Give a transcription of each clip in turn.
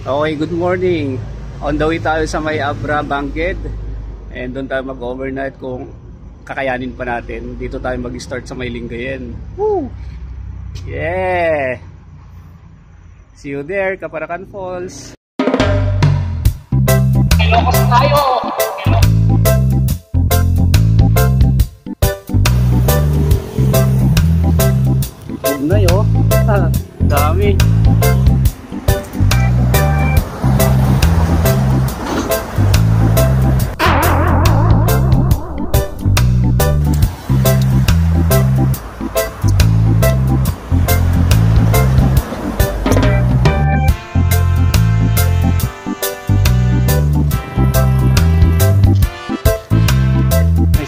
Okay, good morning. On the way tayo sa may Abra, Bangged. And doon tayo mag-overnight kung kakayanin pa natin. Dito tayo mag-start sa may Lingayen. Woo! Yeah! See you there, Kaparakan Falls. Ilocos tayo! Huwag na yun. Dami.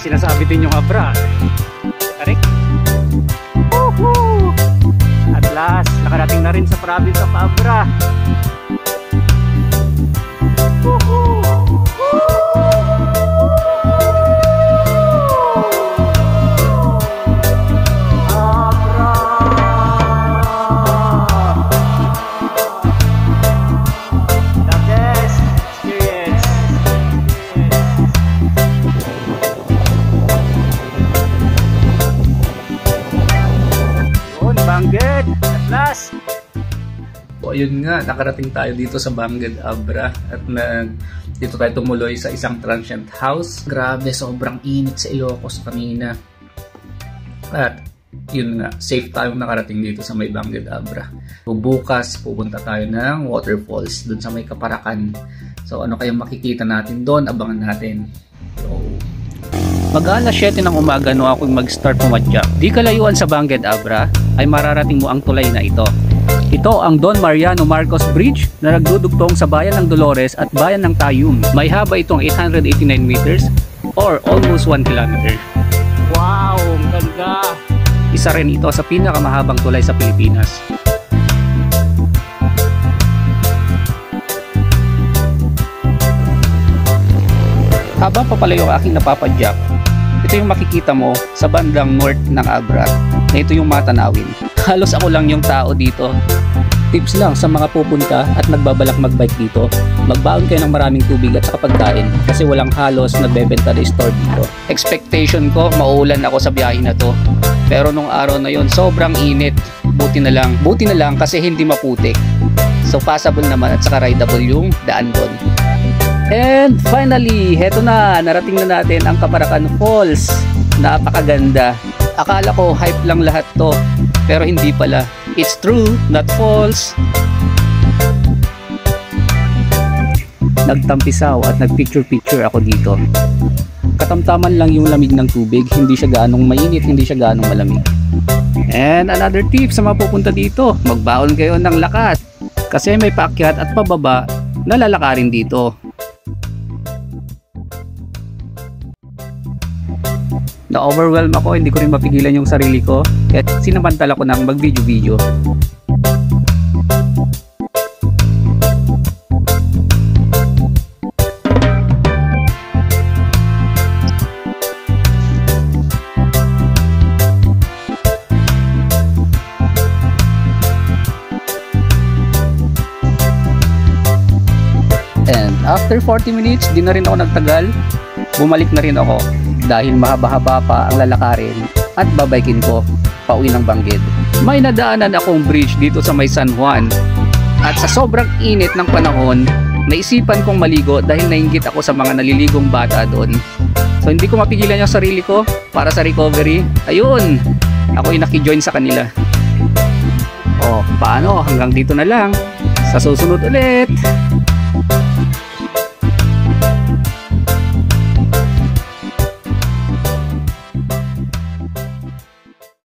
Sinasabi din yung Abra. Tarik. Woohoo! At last, nakarating na rin sa province of Abra. Woohoo! Abra! The best experience. Bangged at last. So ayun nga, nakarating tayo dito sa Bangged, Abra, at dito tayo tumuloy sa isang transient house. Grabe, sobrang init sa Ilocos kanina. At yun nga, safe tayong nakarating dito sa may Bangged, Abra. So bukas pupunta tayo ng waterfalls dun sa may Kaparakan. So ano kayang makikita natin doon, abangan natin. So mag-alas 7 ng umaga no ako mag-start pumadyak. Di kalayuan sa Bangged, Abra ay mararating mo ang tulay na ito. Ito ang Don Mariano Marcos Bridge na nagdudugtong sa bayan ng Dolores at bayan ng Tayum. May haba itong 889 meters or almost 1 kilometer. Wow, ang ganda! Isa rin ito sa pinakamahabang tulay sa Pilipinas. Habang papalayo ang aking napapadyak, ito yung makikita mo sa bandang north ng Abra na ito yung matanawin. Halos ako lang yung tao dito. Tips lang sa mga pupunta at nagbabalak magbike dito, magbaon kayo ng maraming tubig at saka pagkain kasi walang halos nagbebenta na store dito. Expectation ko mauulan ako sa biyahe na to, pero nung araw na yon sobrang init. Buti na lang kasi hindi maputik. So passable naman at saka rideable yung daan doon. And finally, heto na, narating na natin ang Kaparakan Falls. Napakaganda. Akala ko hype lang lahat to, pero hindi pala. It's true, not false. Nagtampisaw at nagpicture-picture ako dito. Katamtaman lang yung lamig ng tubig, hindi siya gaanong mainit, hindi siya gaanong malamig. And another tip sa mga pupunta dito, magbaon kayo ng lakas. Kasi may paakyat at pababa na lalakarin dito. Na-overwhelm ako, hindi ko rin mapigilan yung sarili ko, kaya sinamantala ko ng mag-video-video. And after 40 minutes, di na rin ako nagtagal, bumalik na rin ako. Dahil mahaba-haba pa ang lalakarin at babaykin ko pauwi ng Bangged. May nadaanan akong bridge dito sa may San Juan at sa sobrang init ng panahon naisipan kong maligo dahil nainggit ako sa mga naliligong bata doon. So hindi ko mapigilan yung sarili ko para sa recovery. Ayun, ako'y nakijoin sa kanila. O paano, hanggang dito na lang. Sa susunod ulit.